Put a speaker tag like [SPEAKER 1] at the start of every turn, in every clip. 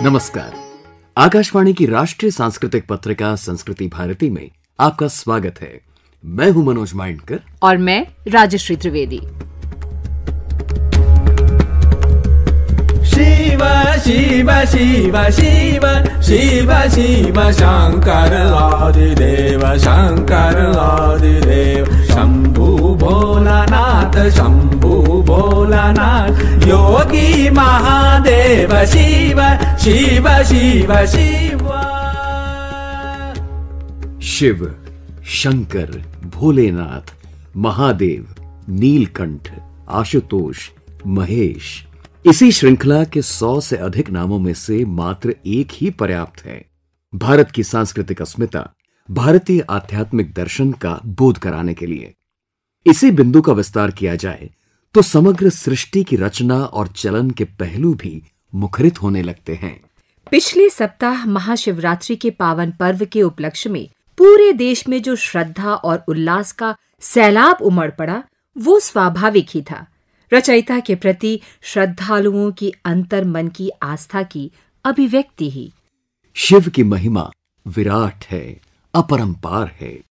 [SPEAKER 1] नमस्कार। आकाशवाणी की राष्ट्रीय सांस्कृतिक पत्रिका संस्कृति भारती में आपका स्वागत है। मैं हूं मनोज माइंडकर
[SPEAKER 2] और मैं राजश्री त्रिवेदी।
[SPEAKER 3] शिव शिव शिव शिव शिव शिव शंकर आदिदेव शंभु भोलानाथ योगी महादेव शिव शिव शिव शिव।
[SPEAKER 1] शिव, शंकर, भोलेनाथ, महादेव, नीलकंठ, आशुतोष, महेश, इसी श्रृंखला के 100 से अधिक नामों में से मात्र एक ही पर्याप्त है भारत की सांस्कृतिक अस्मिता, भारतीय आध्यात्मिक दर्शन का बोध कराने के लिए। इसी बिंदु का विस्तार किया जाए तो समग्र सृष्टि की रचना और चलन के पहलू भी मुखरित होने लगते हैं।
[SPEAKER 2] पिछले सप्ताह महाशिवरात्रि के पावन पर्व के उपलक्ष्य में पूरे देश में जो श्रद्धा और उल्लास का सैलाब उमड़ पड़ा, वो स्वाभाविक ही था। रचयिता के प्रति श्रद्धालुओं की अंतर मन की आस्था की अभिव्यक्ति ही।
[SPEAKER 1] शिव की महिमा विराट है, अपरंपार है।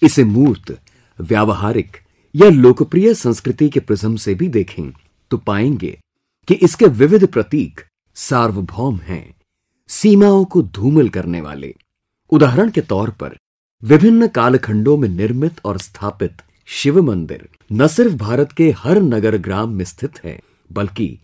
[SPEAKER 1] इसे मूर्त, व्यावहारिक या लोकप्रिय संस्कृति के प्रिज्म से भी देखें तो पाएंगे कि इसके विविध प्रतीक सार्वभौम हैं, सीमाओं को धूमिल करने वाले। उदाहरण के तौर पर विभिन्न कालखंडों में निर्मित और स्थापित शिव मंदिर न सिर्फ भारत के हर नगर ग्राम में स्थित है, बल्कि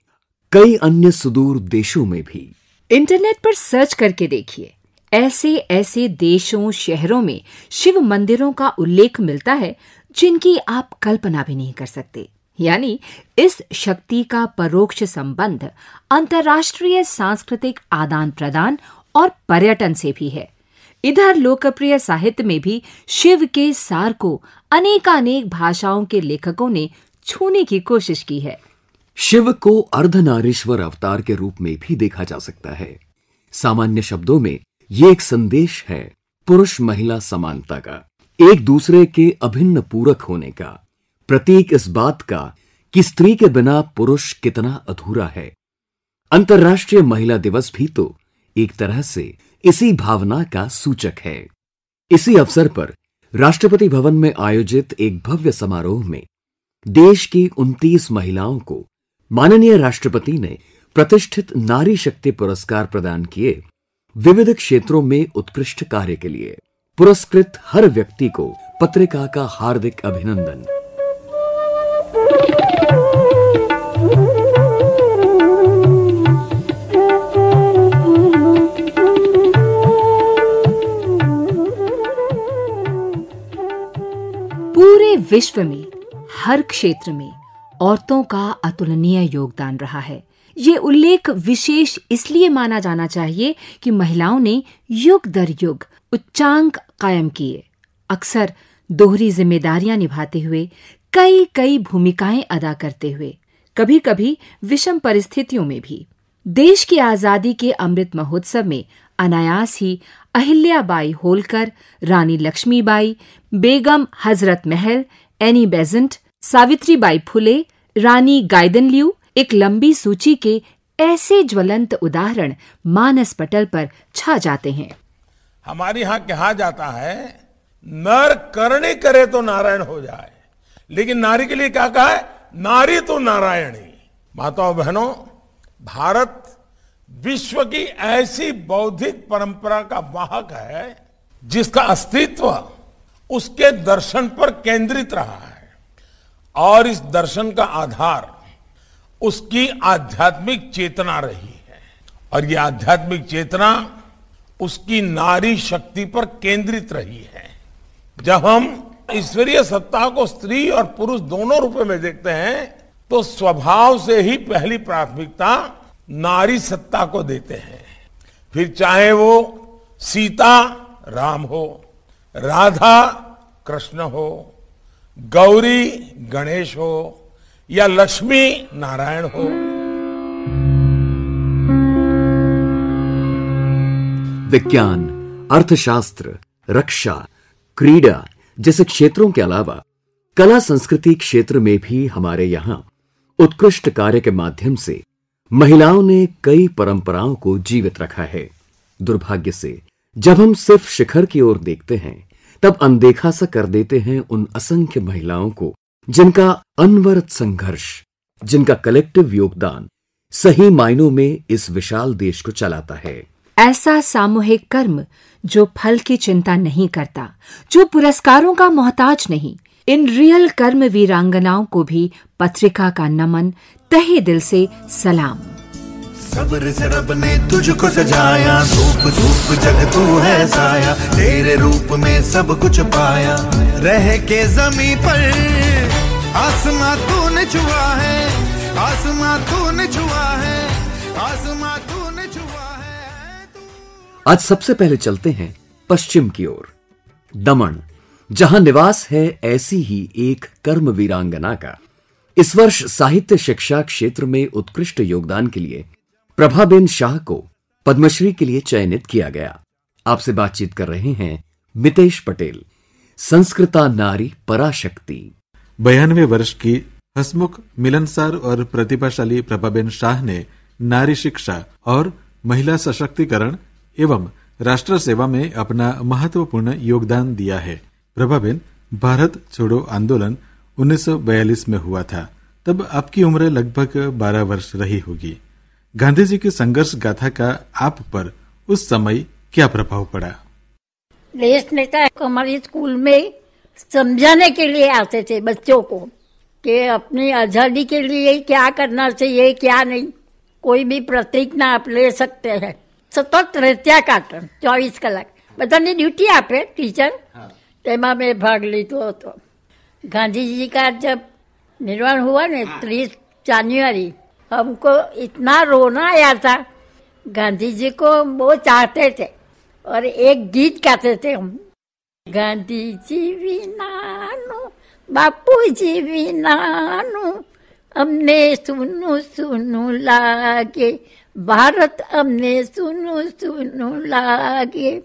[SPEAKER 1] कई अन्य सुदूर देशों में भी।
[SPEAKER 2] इंटरनेट पर सर्च करके देखिए, ऐसे ऐसे देशों शहरों में शिव मंदिरों का उल्लेख मिलता है जिनकी आप कल्पना भी नहीं कर सकते। यानी इस शक्ति का परोक्ष संबंध अंतर्राष्ट्रीय सांस्कृतिक आदान प्रदान और पर्यटन से भी है। इधर लोकप्रिय साहित्य में भी शिव के सार को अनेकानेक भाषाओं के लेखकों ने छूने की कोशिश की है।
[SPEAKER 1] शिव को अर्धनारीश्वर अवतार के रूप में भी देखा जा सकता है। सामान्य शब्दों में ये एक संदेश है पुरुष महिला समानता का, एक दूसरे के अभिन्न पूरक होने का, प्रतीक इस बात का कि स्त्री के बिना पुरुष कितना अधूरा है। अंतर्राष्ट्रीय महिला दिवस भी तो एक तरह से इसी भावना का सूचक है। इसी अवसर पर राष्ट्रपति भवन में आयोजित एक भव्य समारोह में देश की 29 महिलाओं को माननीय राष्ट्रपति ने प्रतिष्ठित नारी शक्ति पुरस्कार प्रदान किए। विविध क्षेत्रों में उत्कृष्ट कार्य के लिए पुरस्कृत हर व्यक्ति को पत्रिका का हार्दिक अभिनंदन।
[SPEAKER 2] पूरे विश्व में हर क्षेत्र में औरतों का अतुलनीय योगदान रहा है। ये उल्लेख विशेष इसलिए माना जाना चाहिए कि महिलाओं ने युग दर युग उच्चांक कायम किए, अक्सर दोहरी जिम्मेदारियां निभाते हुए, कई कई भूमिकाएं अदा करते हुए, कभी कभी विषम परिस्थितियों में भी। देश की आजादी के अमृत महोत्सव में अनायास ही अहिल्याबाई होलकर, रानी लक्ष्मीबाई, बेगम हजरत महल, एनी बेजेंट, सावित्रीबाई फुले, रानी गाइदनल्यू, एक लंबी सूची के ऐसे ज्वलंत उदाहरण मानस पटल पर छा जाते हैं।
[SPEAKER 4] हमारे यहाँ कहा जाता है, नर करने करे तो नारायण हो जाए, लेकिन नारी के लिए क्या कहा है? नारी तो नारायणी। माताओं बहनों, भारत विश्व की ऐसी बौद्धिक परंपरा का वाहक है जिसका अस्तित्व उसके दर्शन पर केंद्रित रहा है, और इस दर्शन का आधार उसकी आध्यात्मिक चेतना रही है। और ये आध्यात्मिक चेतना उसकी नारी शक्ति पर केंद्रित रही है। जब हम ईश्वरीय सत्ता को स्त्री और पुरुष दोनों रूप में देखते हैं तो स्वभाव से ही पहली प्राथमिकता नारी सत्ता को देते हैं। फिर चाहे वो सीता राम हो, राधा कृष्ण हो, गौरी गणेश हो या लक्ष्मी नारायण हो।
[SPEAKER 1] विज्ञान, अर्थशास्त्र, रक्षा, क्रीड़ा जैसे क्षेत्रों के अलावा कला संस्कृति क्षेत्र में भी हमारे यहाँ उत्कृष्ट कार्य के माध्यम से महिलाओं ने कई परंपराओं को जीवित रखा है। दुर्भाग्य से जब हम सिर्फ शिखर की ओर देखते हैं तब अनदेखा सा कर देते हैं उन असंख्य महिलाओं को जिनका अनवरत संघर्ष, जिनका कलेक्टिव योगदान सही मायनों में इस विशाल देश को चलाता है।
[SPEAKER 2] ऐसा सामूहिक कर्म जो फल की चिंता नहीं करता, जो पुरस्कारों का मोहताज नहीं, इन रियल कर्म वीरांगनाओं को भी पत्रिका का नमन, तहे दिल से सलाम।
[SPEAKER 5] सब्र से रब ने तुझको सजाया, धूप धूप जग तू है साया, तेरे रूप में सब कुछ पाया। रह के जमीन पर आसमां तूने छुआ है, आसमां तूने छुआ है, आसमां तूने छुआ है।
[SPEAKER 1] आज सबसे पहले चलते हैं पश्चिम की ओर, दमन, जहां निवास है ऐसी ही एक कर्म वीरांगना का। इस वर्ष साहित्य शिक्षा क्षेत्र में उत्कृष्ट योगदान के लिए प्रभाबेन शाह को पद्मश्री के लिए चयनित किया गया। आपसे बातचीत कर रहे हैं मितेश पटेल, संस्कृता नारी पराशक्ति।
[SPEAKER 6] 92 वर्ष की हसमुख, मिलनसार और प्रतिभाशाली प्रभाबेन शाह ने नारी शिक्षा और महिला सशक्तिकरण एवं राष्ट्र सेवा में अपना महत्वपूर्ण योगदान दिया है। प्रभाबेन भारत छोड़ो आंदोलन 1942 में हुआ था, तब आपकी उम्र लगभग 12 वर्ष रही होगी। गांधी जी की संघर्ष गाथा का आप पर उस समय क्या प्रभाव पड़ा?
[SPEAKER 7] देश नेता हमारे स्कूल में समझाने के लिए आते थे बच्चों को कि अपनी आजादी के लिए क्या करना चाहिए, क्या नहीं। कोई भी प्रतिज्ञा आप ले सकते हैं। सतत रहत्या काटन 24 कलाक बधानी ड्यूटी आपे टीचर, तेमा में भाग लीधो હતો। गांधी जी का जब निर्वाण हुआ ने 30 जनवरी, हमको इतना रोना आया था। गांधी जी को वो चाहते थे और एक गीत गाते थे हम, गांधी जी विनानु बापू जी विनानु, हमने सुनु सुनु लागे, भारत हमने सुनु सुनु लागे।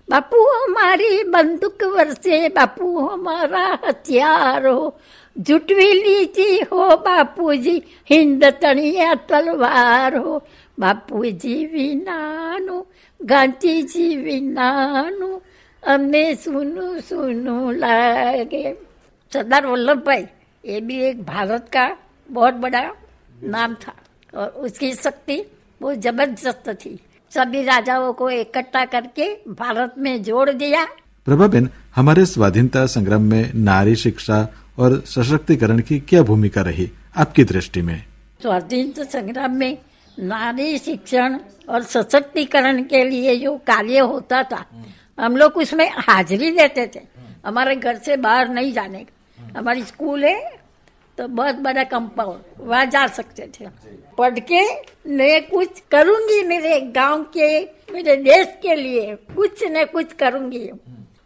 [SPEAKER 7] बापू हमारी बंदूक वर्षे, बापू हमारा हथियार हो, जुटवी लीजी हो बापू जी, हिंद तणिया तलवार हो। बापू जी विनानु, गांधी जी विनानु, हमने सुनु सुनु लागे। सरदार वल्लभ भाई, ये भी एक भारत का बहुत बड़ा नाम था और उसकी शक्ति बहुत जबरदस्त थी। सभी राजाओं को इकट्ठा करके भारत में जोड़ दिया।
[SPEAKER 6] प्रभाबेन, हमारे स्वाधीनता संग्राम में नारी शिक्षा और सशक्तिकरण की क्या भूमिका रही आपकी दृष्टि में?
[SPEAKER 7] स्वाधीनता संग्राम में नारी शिक्षण और सशक्तिकरण के लिए जो कार्य होता था, हम लोग उसमें हाजिरी देते थे। हमारे घर से बाहर नहीं जाने का। हमारी स्कूल है तो बहुत बड़ा कंपाउंड, वहाँ जा सकते थे। पढ़ के मैं कुछ करूंगी, मेरे गांव के, मेरे देश के लिए कुछ न कुछ करूंगी।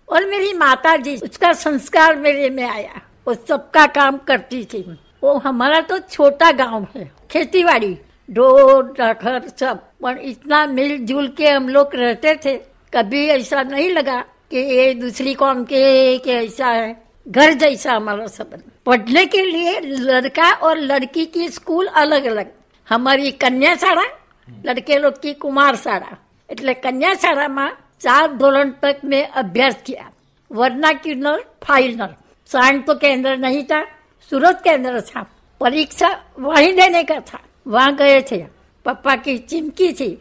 [SPEAKER 7] और मेरी माता जी, उसका संस्कार मेरे में आया। वो सबका काम करती थी। वो हमारा तो छोटा गांव है, खेतीबाड़ी, ढोर ढाखर सब, पर इतना मिलजुल के हम लोग रहते थे। कभी ऐसा नहीं लगा कि ये दूसरी कौम के कि ऐसा है। घर जैसा हमारा संबंध। पढ़ने के लिए लड़का और लड़की की स्कूल अलग अलग। हमारी कन्या शाला, लड़के लोग की कुमार शाला। એટલે કન્યા શાળામાં 4 ધોરણ तक में अभ्यास किया, वरना क्यूनर फाइनल। साइंस तो केंद्र नहीं था, सूरत केंद्र था। परीक्षा वहीं देने का था, वहाँ गए थे। पप्पा की चिमकी थी,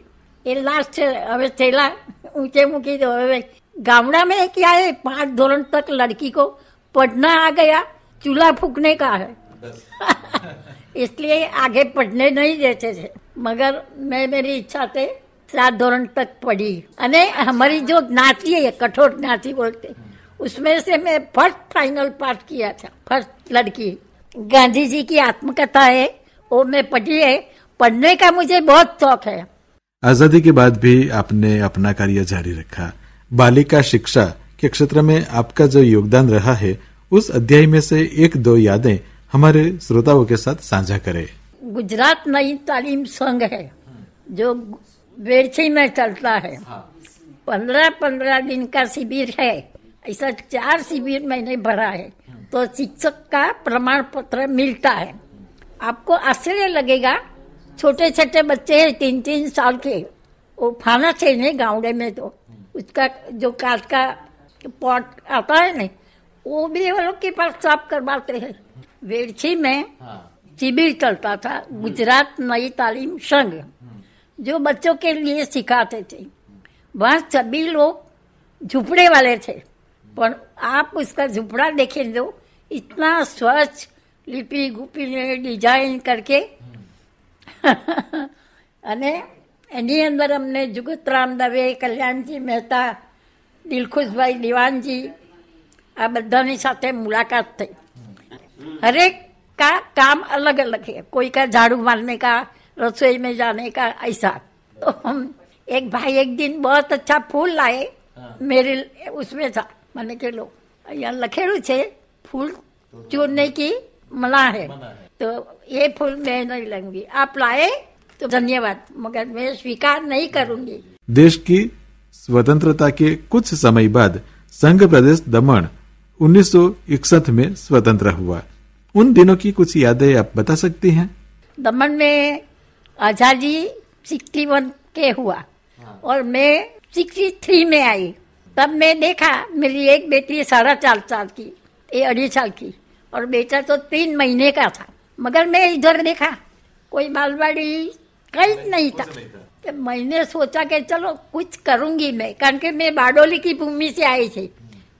[SPEAKER 7] ये लास्ट હવે थैला ऊंचे मूकी दो। गामड़ा में क्या है, 5 धोरण तक लड़की को पढ़ना आ गया, चूल्हा फूकने का है। इसलिए आगे पढ़ने नहीं देते थे। मगर मैं, मेरी इच्छा से 7 धोरण तक पढ़ी। अने हमारी जो ज्ञाति है, कठोर ज्ञाति बोलते, उसमें से मैं फर्स्ट फाइनल पास किया था, फर्स्ट लड़की। गांधी जी की आत्मकथा है, वो मैं पढ़ी है। पढ़ने का मुझे बहुत शौक है।
[SPEAKER 6] आजादी के बाद भी आपने अपना कार्य जारी रखा। बालिका शिक्षा के क्षेत्र में आपका जो योगदान रहा है, उस अध्याय में से 1-2 यादें हमारे श्रोताओं के साथ साझा करें।
[SPEAKER 7] गुजरात नई तालीम संघ है जो वेरछी में चलता है। 15-15 दिन का शिविर है। ऐसा 4 शिविर मैंने भरा है, तो शिक्षक का प्रमाण पत्र मिलता है। आपको आश्चर्य लगेगा, छोटे छोटे बच्चे हैं 3-3 साल के, वो फाना थे नहीं गाँवड़े में, तो उसका जो काट का पॉट आता है ना, वो भी वो लोग के पास साफ करवाते हैं। वेड़छी में शिविर चलता था, गुजरात नई तालीम संघ, जो बच्चों के लिए सिखाते थे। वहाँ सभी लोग झुपड़े वाले थे, पर आप उसका झुपड़ा देखें जो इतना स्वच्छ लिपि गुपी ने डिजाइन करके અને એની અંદર અમને જુગતરામ દવે, કલ્યાણજી મહેતા, દિલખુશભાઈ દિવાનજી, આ બધાની સાથે મુલાકાત થઈ। हरेक का काम अलग अलग है, कोई का झाड़ू मारने का, रसोई में जाने का, ऐसा। तो हम एक भाई एक दिन बहुत अच्छा फूल लाए, मेरे उसमें था, मैंने के लो यहाँ लखेड़ू छे फूल चूरने की मना है, तो ये फूल मैं नहीं लूंगी, आप लाए तो धन्यवाद, मगर मैं स्वीकार नहीं करूंगी।
[SPEAKER 6] देश की स्वतंत्रता के कुछ समय बाद संघ प्रदेश दमन 1961 में स्वतंत्र हुआ। उन दिनों की कुछ यादें आप बता सकती हैं?
[SPEAKER 7] दमन में आजादी 61 के हुआ और मैं 63 में आई। तब मैं देखा मेरी एक बेटी 4.5 साल की, 2.5 साल की, और बेटा तो 3 महीने का था। मगर मैं इधर देखा कोई बालवाड़ी कहीं नहीं था। तो मैंने सोचा कि चलो कुछ करूंगी मैं, कारण के मैं बारडोली की भूमि से आई थी,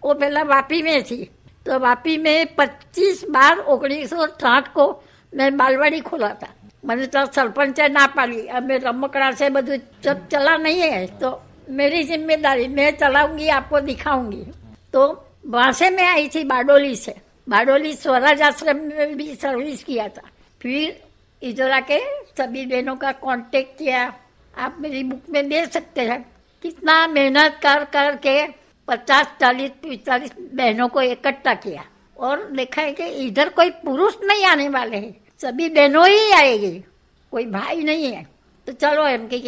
[SPEAKER 7] वो पहला वापी में थी। तो वापी में 25 बार 1960 को मैं बालवाड़ी खोला था। मैंने तो सरपंच ना पाली, अब मैं रमकड़ा से बधु जब चला नहीं है तो मेरी जिम्मेदारी, मैं चलाऊंगी, आपको दिखाऊंगी। तो वहां से मैं आई थी बारडोली से। बारडोली स्वराज आश्रम में भी सर्विस किया था। फिर इधर आके सभी बहनों का कांटेक्ट किया, आप मेरी बुक में देख सकते हैं कितना मेहनत कर कर के 50, 40, 45 बहनों को इकट्ठा किया और देखा है कि इधर कोई पुरुष नहीं आने वाले हैं, सभी बहनों ही आएगी, कोई भाई नहीं है। तो चलो हम कि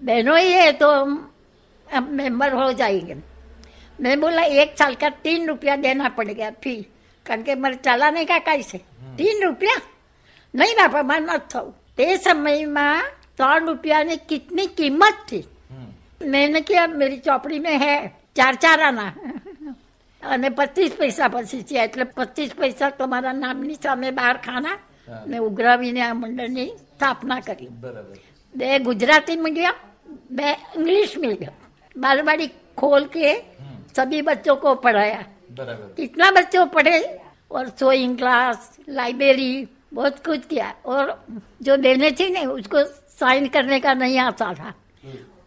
[SPEAKER 7] बहनों ही है तो हम मेंबर हो जाएंगे। मैं बोला 1 साल का 3 रुपया देना पड़ेगा फी, कारण के मेरे चलाने का कैसे 3 रुपया नहीं बापा मैं न था। ते समय में 3 रुपया ने कितनी कीमत थी। मैंने किया मेरी चौपड़ी में है 4 आना અને 25 પૈસા પછી છે, એટલે 25 પૈસા તમારા નામની સામે બહાર ખાના ને ઉઘરાવીને આ મંડળની સ્થાપના કરી। 2 गुजराती मीडियम, 2 इंग्लिश मीडियम, बालवाड़ी खोल के सभी बच्चों को पढ़ाया। कितना बच्चों पढ़े, और सोइंग क्लास, लाइब्रेरी, बहुत कुछ किया। और जो देने थी ना उसको साइन करने का नहीं आता था,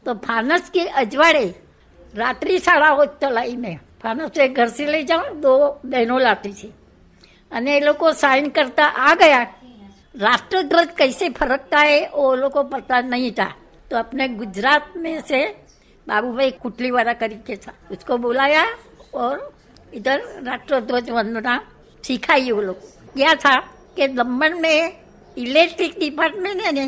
[SPEAKER 7] तो फानस के अजवाड़े रात्रि शाला हो चलाई मैं। फानस से घर से ले जाऊं, 2 बहनों लाती थी, अने ये लोग को साइन करता आ गया। राष्ट्रध्वज कैसे फरकता है वो लोग को पता नहीं था, तो अपने गुजरात में से बाबू भाई कुटली वाला करके था, उसको बुलाया और इधर राष्ट्रध्वज वंदना सिखाई। वो लोग क्या था कि दमन में इलेक्ट्रिक डिपार्टमेंट है ने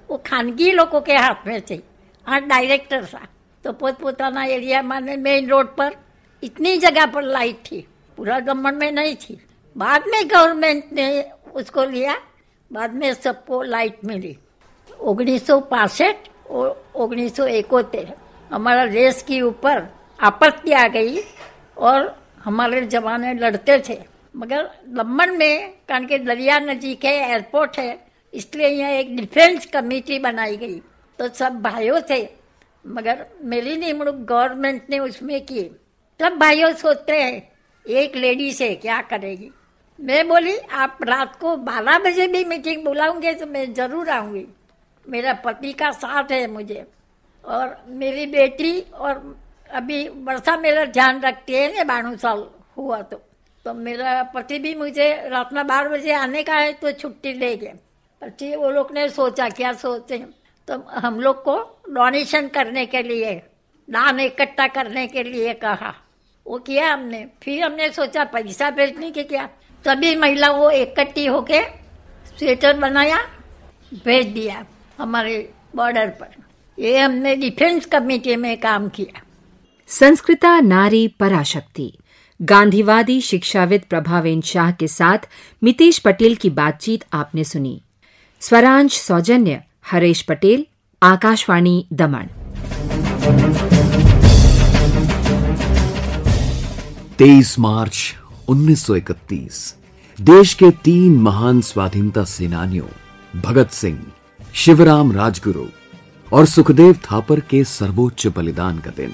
[SPEAKER 7] वो खानगी लोगों के हाथ में थे, डायरेक्टर था। तो पोतपोताना एरिया में मेन रोड पर इतनी जगह पर लाइट थी, पूरा दमन में नहीं थी। बाद में गवर्नमेंट ने उसको लिया, बाद में सबको लाइट मिली। 1965 और 1971 हमारा देश के ऊपर आपत्ति आ गई और हमारे जवान लड़ते थे। मगर दमन में कारण के दरिया नजीक है, एयरपोर्ट है, इसलिए यहाँ एक डिफेंस कमेटी बनाई गई। तो सब भाइयों थे, मगर मेरी निमणूक गवर्नमेंट ने उसमें की। सब भाइयों सोचते हैं एक लेडी से क्या करेगी। मैं बोली आप रात को 12 बजे भी मीटिंग बुलाऊंगे तो मैं जरूर आऊंगी। मेरा पति का साथ है मुझे, और मेरी बेटी, और अभी वर्षा मेरा ध्यान रखती है ना, 92 साल हुआ तो मेरा पति भी मुझे रात में 12 बजे आने का है तो छुट्टी देंगे। પછી वो लोग ने सोचा क्या सोचे, तो हम लोग को डोनेशन करने के लिए, दान इकट्ठा करने के लिए कहा। वो किया हमने। फिर हमने सोचा पैसा भेजने के क्या, सभी महिलाओं को इकट्ठी होके स्वेटर बनाया, भेज दिया हमारे बॉर्डर पर। ये हमने डिफेंस कमेटी में काम किया।
[SPEAKER 2] संस्कृता नारी पराशक्ति, गांधीवादी शिक्षाविद प्रभावेन शाह के साथ मितेश पटेल की बातचीत आपने सुनी। स्वरांश सौजन्य हरेश पटेल, आकाशवाणी दमन।
[SPEAKER 1] 23 मार्च 1931 देश के 3 महान स्वाधीनता सेनानियों भगत सिंह, शिवराम राजगुरु और सुखदेव थापर के सर्वोच्च बलिदान का दिन।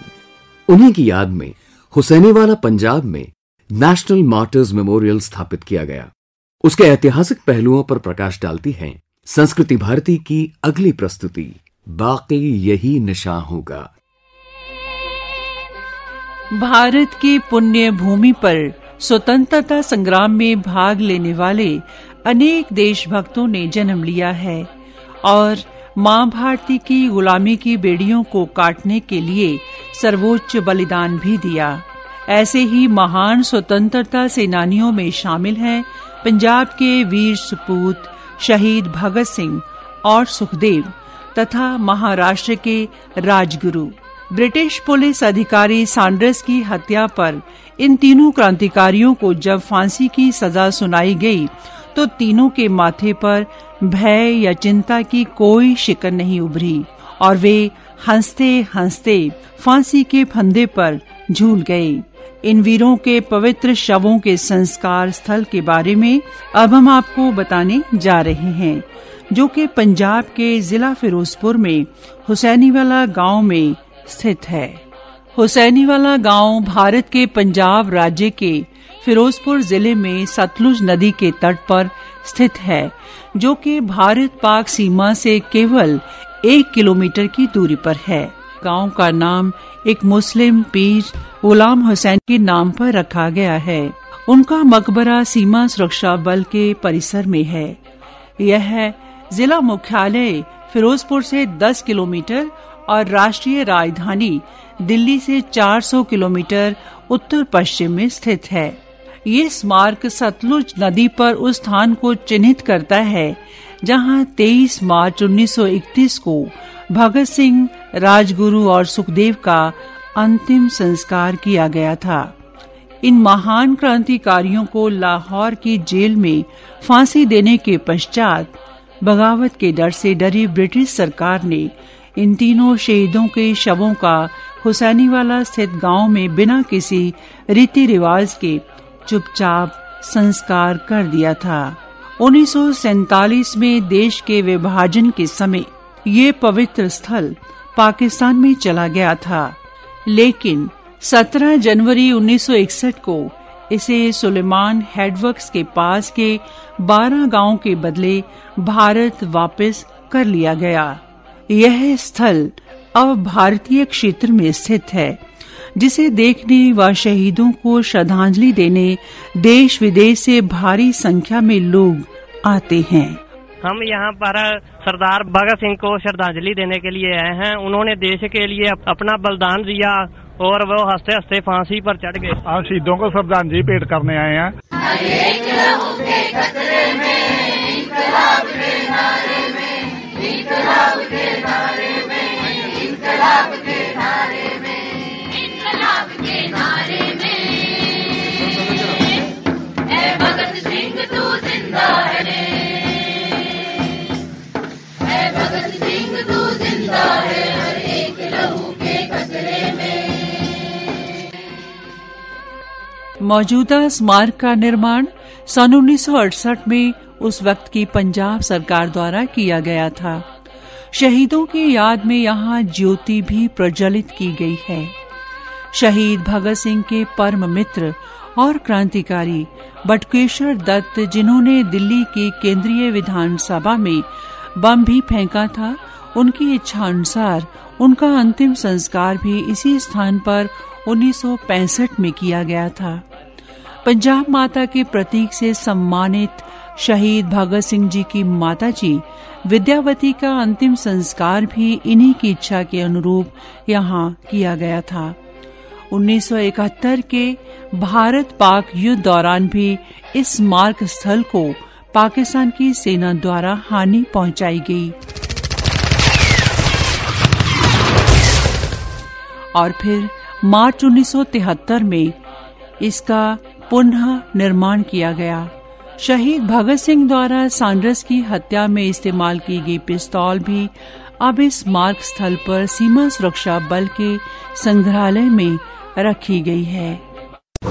[SPEAKER 1] उन्हीं की याद में हुसैनीवाला पंजाब में नेशनल मार्टर्स मेमोरियल स्थापित किया गया। उसके ऐतिहासिक पहलुओं पर प्रकाश डालती है संस्कृति भारती की अगली प्रस्तुति, बाकी यही निशान होगा।
[SPEAKER 8] भारत की पुण्य भूमि पर स्वतंत्रता संग्राम में भाग लेने वाले अनेक देशभक्तों ने जन्म लिया है और मां भारती की गुलामी की बेड़ियों को काटने के लिए सर्वोच्च बलिदान भी दिया। ऐसे ही महान स्वतंत्रता सेनानियों में शामिल हैं पंजाब के वीर सपूत शहीद भगत सिंह और सुखदेव तथा महाराष्ट्र के राजगुरु। ब्रिटिश पुलिस अधिकारी सैंडर्स की हत्या पर इन तीनों क्रांतिकारियों को जब फांसी की सजा सुनाई गई तो तीनों के माथे पर भय या चिंता की कोई शिकन नहीं उभरी और वे हंसते हंसते फांसी के फंदे पर झूल गए। इन वीरों के पवित्र शवों के संस्कार स्थल के बारे में अब हम आपको बताने जा रहे हैं, जो कि पंजाब के जिला फिरोजपुर में हुसैनीवाला गांव में स्थित है। हुसैनीवाला गांव भारत के पंजाब राज्य के फिरोजपुर जिले में सतलुज नदी के तट पर स्थित है, जो कि भारत पाक सीमा से केवल 1 किलोमीटर की दूरी पर है। गांव का नाम एक मुस्लिम पीर गुलाम हुसैन के नाम पर रखा गया है। उनका मकबरा सीमा सुरक्षा बल के परिसर में है। यह जिला मुख्यालय फिरोजपुर से 10 किलोमीटर और राष्ट्रीय राजधानी दिल्ली से 400 किलोमीटर उत्तर पश्चिम में स्थित है। ये स्मारक सतलुज नदी पर उस स्थान को चिन्हित करता है जहां 23 मार्च 1931 को भगत सिंह, राजगुरु और सुखदेव का अंतिम संस्कार किया गया था। इन महान क्रांतिकारियों को लाहौर की जेल में फांसी देने के पश्चात बगावत के डर से डरी ब्रिटिश सरकार ने इन तीनों शहीदों के शवों का हुसैनीवाला स्थित गांव में बिना किसी रीति रिवाज के चुपचाप संस्कार कर दिया था। 1947 में देश के विभाजन के समय ये पवित्र स्थल पाकिस्तान में चला गया था, लेकिन 17 जनवरी 1961 को इसे सुलेमान हेडवर्क्स के पास के 12 गांवों के बदले भारत वापस कर लिया गया। यह स्थल अब भारतीय क्षेत्र में स्थित है, जिसे देखने व शहीदों को श्रद्धांजलि देने देश विदेश से भारी संख्या में लोग आते हैं।
[SPEAKER 9] हम यहाँ पर सरदार भगत सिंह को श्रद्धांजलि देने के लिए आए हैं। उन्होंने देश के लिए अपना बलिदान दिया और वो हंसते हंसते फांसी पर चढ़ गए।
[SPEAKER 10] आप शहीदों को श्रद्धांजलि भेंट करने आए हैं।
[SPEAKER 8] मौजूदा स्मारक का निर्माण सन 1968 में उस वक्त की पंजाब सरकार द्वारा किया गया था। शहीदों की याद में यहाँ ज्योति भी प्रज्वलित की गई है। शहीद भगत सिंह के परम मित्र और क्रांतिकारी बटुकेश्वर दत्त, जिन्होंने दिल्ली की केंद्रीय विधानसभा में बम भी फेंका था, उनकी इच्छा अनुसार उनका अंतिम संस्कार भी इसी स्थान पर 1965 में किया गया था। पंजाब माता के प्रतीक से सम्मानित शहीद भगत सिंह जी की माताजी विद्यावती का अंतिम संस्कार भी इन्हीं की इच्छा के अनुरूप यहाँ किया गया था। 1971 के भारत पाक युद्ध दौरान भी इस स्मारक स्थल को पाकिस्तान की सेना द्वारा हानि पहुंचाई गई और फिर मार्च 1973 में इसका पुनः निर्माण किया गया। शहीद भगत सिंह द्वारा सांड्रस की हत्या में इस्तेमाल की गई पिस्तौल भी अब इस स्मारक स्थल पर सीमा सुरक्षा बल के संग्रहालय में रखी गई है।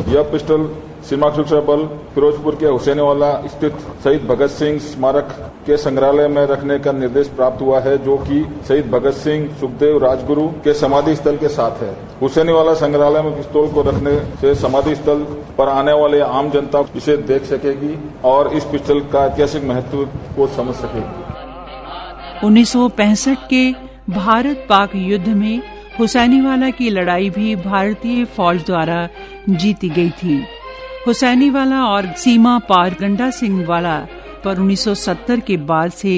[SPEAKER 11] यह पिस्टल सीमा सुरक्षा बल फिरोजपुर के हुसैनीवाला स्थित शहीद भगत सिंह स्मारक के संग्रहालय में रखने का निर्देश प्राप्त हुआ है, जो कि शहीद भगत सिंह सुखदेव राजगुरु के समाधि स्थल के साथ है। हुसैनीवाला संग्रहालय में पिस्तौल को रखने से समाधि स्थल पर आने वाले आम जनता इसे देख सकेगी और इस पिस्टल का ऐतिहासिक महत्व को समझ सकेगी।
[SPEAKER 8] 1965 के भारत पाक युद्ध में हुसैनीवाला की लड़ाई भी भारतीय फौज द्वारा जीती गई थी। हुसैनीवाला और सीमा पार गंडा सिंह वाला पर 1970 के बाद से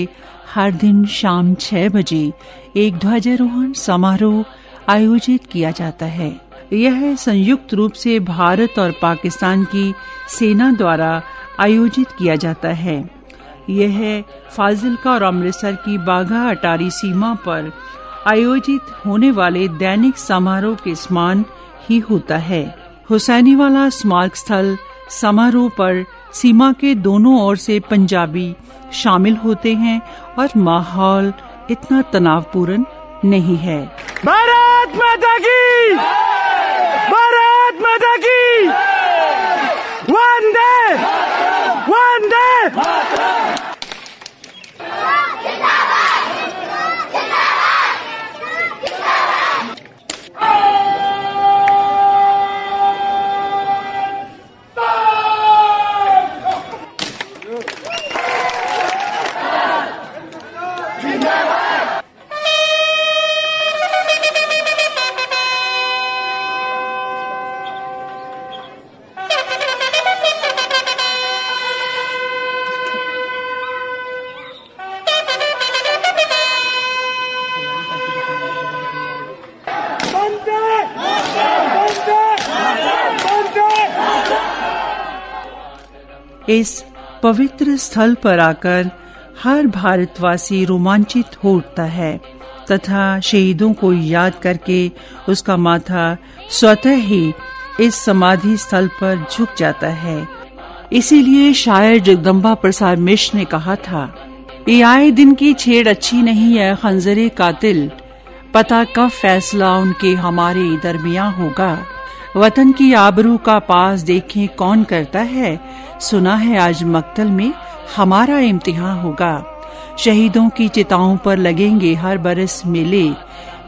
[SPEAKER 8] हर दिन शाम 6 बजे एक ध्वजारोहण समारोह आयोजित किया जाता है। यह संयुक्त रूप से भारत और पाकिस्तान की सेना द्वारा आयोजित किया जाता है। यह फाजिलका और अमृतसर की बाघा अटारी सीमा पर आयोजित होने वाले दैनिक समारोह के समान ही होता है। हुसैनीवाला स्मारक स्थल समारोह पर सीमा के दोनों ओर से पंजाबी शामिल होते हैं और माहौल इतना तनावपूर्ण नहीं है।
[SPEAKER 3] भारत माता की, भारत माता की, वंदे वंदे।
[SPEAKER 8] इस पवित्र स्थल पर आकर हर भारतवासी रोमांचित हो उठता है तथा शहीदों को याद करके उसका माथा स्वतः ही इस समाधि स्थल पर झुक जाता है। इसीलिए शायर जगदम्बा प्रसाद मिश्र ने कहा था, ये आए दिन की छेड़ अच्छी नहीं है खंजरे कातिल, पता कब फैसला उनके हमारे दरमियां होगा। वतन की आबरू का पास देखें कौन करता है, सुना है आज मक्तल में हमारा इम्तिहान होगा। शहीदों की चिताओं पर लगेंगे हर बरस मेले,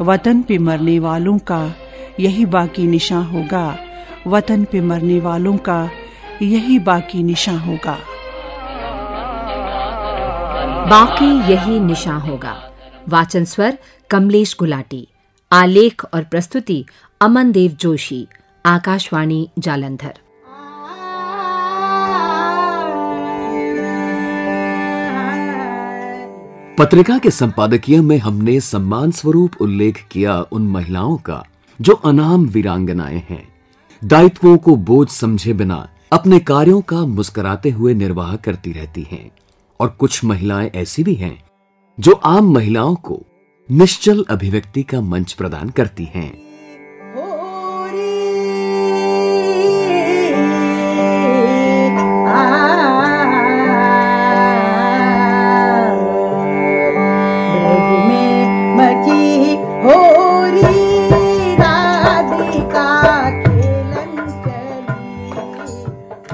[SPEAKER 8] वतन पे मरने वालों का यही बाकी निशान होगा, वतन पे मरने वालों का यही बाकी निशान होगा।
[SPEAKER 2] बाकी यही निशान होगा। वाचन स्वर कमलेश गुलाटी, आलेख और प्रस्तुति अमन देव जोशी, आकाशवाणी जालंधर।
[SPEAKER 1] पत्रिका के संपादकीय में हमने सम्मान स्वरूप उल्लेख किया उन महिलाओं का जो अनाम वीरांगनाएं हैं, दायित्वों को बोझ समझे बिना अपने कार्यों का मुस्कुराते हुए निर्वाह करती रहती हैं। और कुछ महिलाएं ऐसी भी हैं जो आम महिलाओं को निश्चल अभिव्यक्ति का मंच प्रदान करती हैं।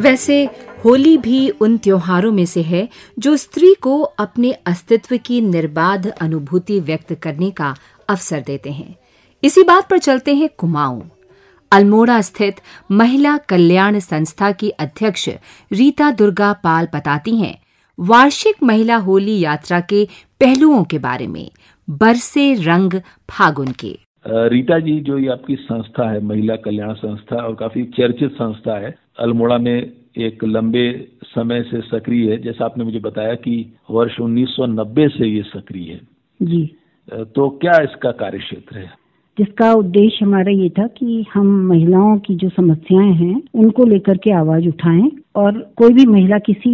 [SPEAKER 2] वैसे होली भी उन त्योहारों में से है जो स्त्री को अपने अस्तित्व की निर्बाध अनुभूति व्यक्त करने का अवसर देते हैं। इसी बात पर चलते हैं कुमाऊं। अल्मोड़ा स्थित महिला कल्याण संस्था की अध्यक्ष रीता दुर्गा पाल बताती हैं वार्षिक महिला होली यात्रा के पहलुओं के बारे में। बरसे रंग फागुन के।
[SPEAKER 12] रीता जी, जो ये आपकी संस्था है महिला कल्याण संस्था और काफी चर्चित संस्था है, अल्मोड़ा में एक लंबे समय से सक्रिय है। जैसा आपने मुझे बताया कि वर्ष 1990 से ये सक्रिय है
[SPEAKER 13] जी।
[SPEAKER 12] तो क्या इसका कार्य क्षेत्र है?
[SPEAKER 13] जिसका उद्देश्य हमारा ये था कि हम महिलाओं की जो समस्याएं हैं उनको लेकर के आवाज उठाएं और कोई भी महिला किसी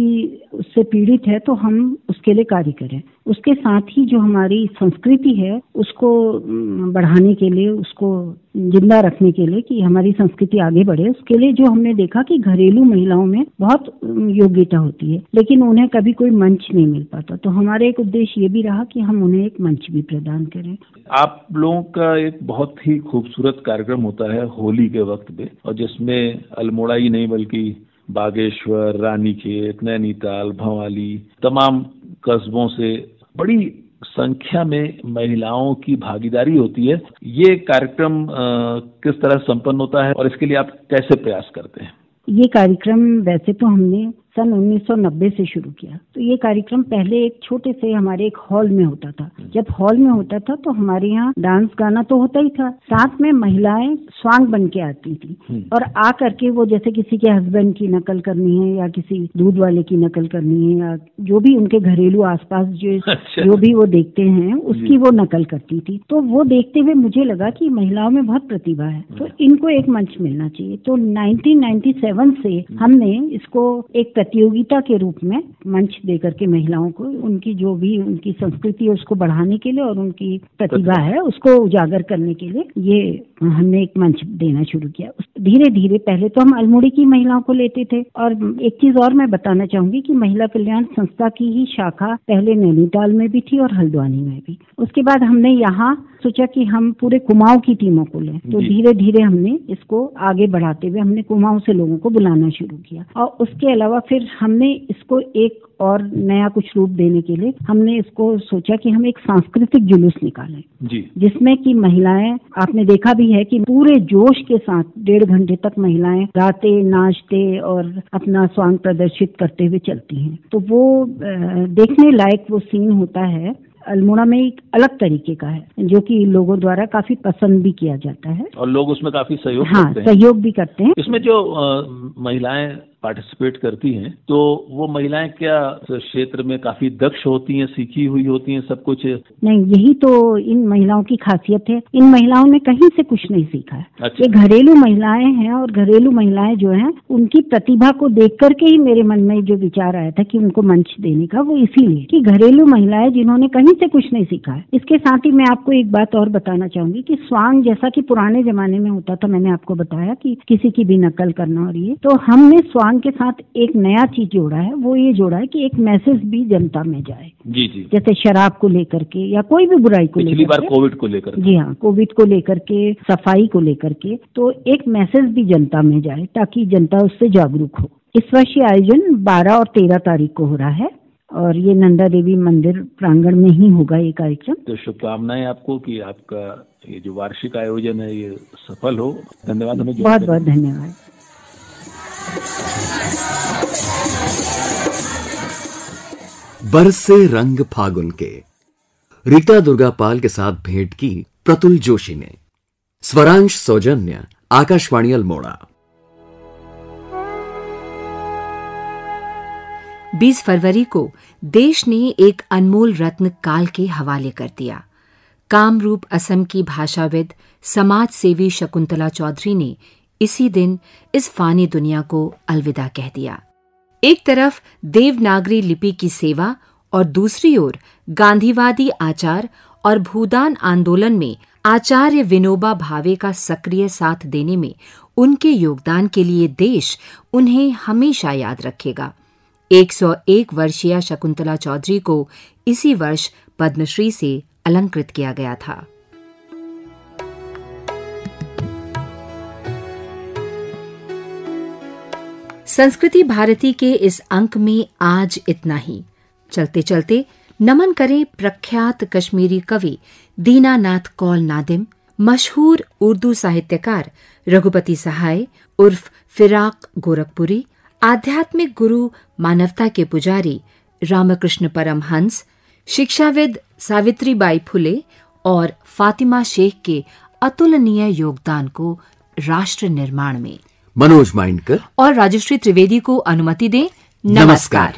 [SPEAKER 13] उससे पीड़ित है तो हम उसके लिए कार्य करें। उसके साथ ही जो हमारी संस्कृति है उसको बढ़ाने के लिए, उसको जिंदा रखने के लिए कि हमारी संस्कृति आगे बढ़े, उसके लिए जो हमने देखा कि घरेलू महिलाओं में बहुत योग्यता होती है लेकिन उन्हें कभी कोई मंच नहीं मिल पाता। तो हमारा एक उद्देश्य ये भी रहा कि हम उन्हें एक मंच भी प्रदान करें।
[SPEAKER 12] आप लोगों का एक बहुत ही खूबसूरत कार्यक्रम होता है होली के वक्त पे, और जिसमें अल्मोड़ा ही नहीं बल्कि बागेश्वर, रानीखेत, नैनीताल, भंवाली, तमाम कस्बों से बड़ी संख्या में महिलाओं की भागीदारी होती है। ये कार्यक्रम किस तरह संपन्न होता है और इसके लिए आप कैसे प्रयास करते हैं?
[SPEAKER 13] ये कार्यक्रम वैसे तो हमने सन 1990 से शुरू किया। तो ये कार्यक्रम पहले एक छोटे से हमारे एक हॉल में होता था। जब हॉल में होता था तो हमारे यहाँ डांस गाना तो होता ही था, साथ में महिलाएं स्वांग बन के आती थी और आ करके वो जैसे किसी के हस्बैंड की नकल करनी है या किसी दूध वाले की नकल करनी है या जो भी उनके घरेलू आसपास जो भी वो देखते हैं उसकी वो नकल करती थी। तो वो देखते हुए मुझे लगा कि महिलाओं में बहुत प्रतिभा है तो इनको एक मंच मिलना चाहिए। तो 1997 से हमने इसको एक प्रतियोगिता के रूप में मंच दे करके महिलाओं को उनकी जो भी उनकी संस्कृति है उसको बढ़ाने के लिए और उनकी प्रतिभा है उसको उजागर करने के लिए ये हमने एक मंच देना शुरू किया। धीरे धीरे पहले तो हम अल्मोड़े की महिलाओं को लेते थे और एक चीज और मैं बताना चाहूंगी कि महिला कल्याण संस्था की ही शाखा पहले नैनीताल में भी थी और हल्द्वानी में भी। उसके बाद हमने यहाँ सोचा कि हम पूरे कुमाऊं की टीमों को लें, तो धीरे धीरे हमने इसको आगे बढ़ाते हुए हमने कुमाऊं से लोगों को बुलाना शुरू किया और उसके अलावा फिर हमने इसको एक और नया कुछ रूप देने के लिए हमने इसको सोचा कि हम एक सांस्कृतिक जुलूस निकालें जिसमें कि महिलाएं, आपने देखा भी है कि पूरे जोश के साथ 1.5 घंटे तक महिलाएं गाते नाचते और अपना स्वांग प्रदर्शित करते हुए चलती हैं। तो वो देखने लायक वो सीन होता है। अल्मोड़ा में एक अलग तरीके का है जो कि लोगों द्वारा काफी पसंद भी किया जाता है और
[SPEAKER 12] लोग उसमें काफी सहयोग
[SPEAKER 13] करते हैं। सहयोग भी करते हैं।
[SPEAKER 12] इसमें जो महिलाएं पार्टिसिपेट करती हैं तो वो महिलाएं क्या क्षेत्र में काफी दक्ष होती हैं, सीखी हुई होती हैं, सब कुछ?
[SPEAKER 13] नहीं, यही तो इन महिलाओं की खासियत है। इन महिलाओं ने कहीं से कुछ नहीं सीखा है।
[SPEAKER 12] अच्छा।
[SPEAKER 13] ये घरेलू महिलाएं हैं और घरेलू महिलाएं जो हैं उनकी प्रतिभा को देख करके ही मेरे मन में जो विचार आया था कि उनको मंच देने का, वो इसीलिए कि घरेलू महिलाएं जिन्होंने कहीं से कुछ नहीं सीखा है। इसके साथ ही मैं आपको एक बात और बताना चाहूंगी कि स्वांग जैसा कि पुराने जमाने में होता था, मैंने आपको बताया कि किसी की भी नकल करना, और ये तो हमने स्वांग के साथ एक नया चीज जोड़ा है। वो ये जोड़ा है कि एक मैसेज भी जनता में जाए।
[SPEAKER 12] जी।
[SPEAKER 13] जैसे शराब को लेकर के या कोई भी बुराई को लेकर,
[SPEAKER 12] पिछली बार कोविड को लेकर,
[SPEAKER 13] जी हाँ, कोविड को लेकर के, सफाई को लेकर के, तो एक मैसेज भी जनता में जाए ताकि जनता उससे जागरूक हो। इस वर्ष ये आयोजन 12 और 13 तारीख को हो रहा है और ये नंदा देवी मंदिर प्रांगण में ही होगा ये कार्यक्रम।
[SPEAKER 12] तो शुभकामनाएं आपको कि आपका ये जो वार्षिक आयोजन है ये सफल हो। धन्यवाद। हमें
[SPEAKER 13] बहुत बहुत धन्यवाद।
[SPEAKER 1] बरसे रंग फागुन के, रीता दुर्गापाल के साथ भेंट की प्रतुल जोशी ने। स्वरांश सौजन्य, आकाशवाणी अल्मोड़ा।
[SPEAKER 2] 20 फरवरी को देश ने एक अनमोल रत्न काल के हवाले कर दिया। कामरूप असम की भाषाविद, समाज सेवी शकुंतला चौधरी ने इसी दिन इस फानी दुनिया को अलविदा कह दिया। एक तरफ देवनागरी लिपि की सेवा और दूसरी ओर गांधीवादी आचार और भूदान आंदोलन में आचार्य विनोबा भावे का सक्रिय साथ देने में उनके योगदान के लिए देश उन्हें हमेशा याद रखेगा। 101 वर्षीय शकुंतला चौधरी को इसी वर्ष पद्मश्री से अलंकृत किया गया था। संस्कृति भारती के इस अंक में आज इतना ही। चलते चलते नमन करें प्रख्यात कश्मीरी कवि दीनानाथ कौल नादिम, मशहूर उर्दू साहित्यकार रघुपति सहाय उर्फ फिराक गोरखपुरी, आध्यात्मिक गुरु मानवता के पुजारी रामकृष्ण परमहंस, शिक्षाविद सावित्रीबाई फुले और फातिमा शेख के अतुलनीय योगदान को राष्ट्र निर्माण में।
[SPEAKER 1] मनोज माइंडकर
[SPEAKER 2] और राजश्री त्रिवेदी को अनुमति दें। नमस्कार।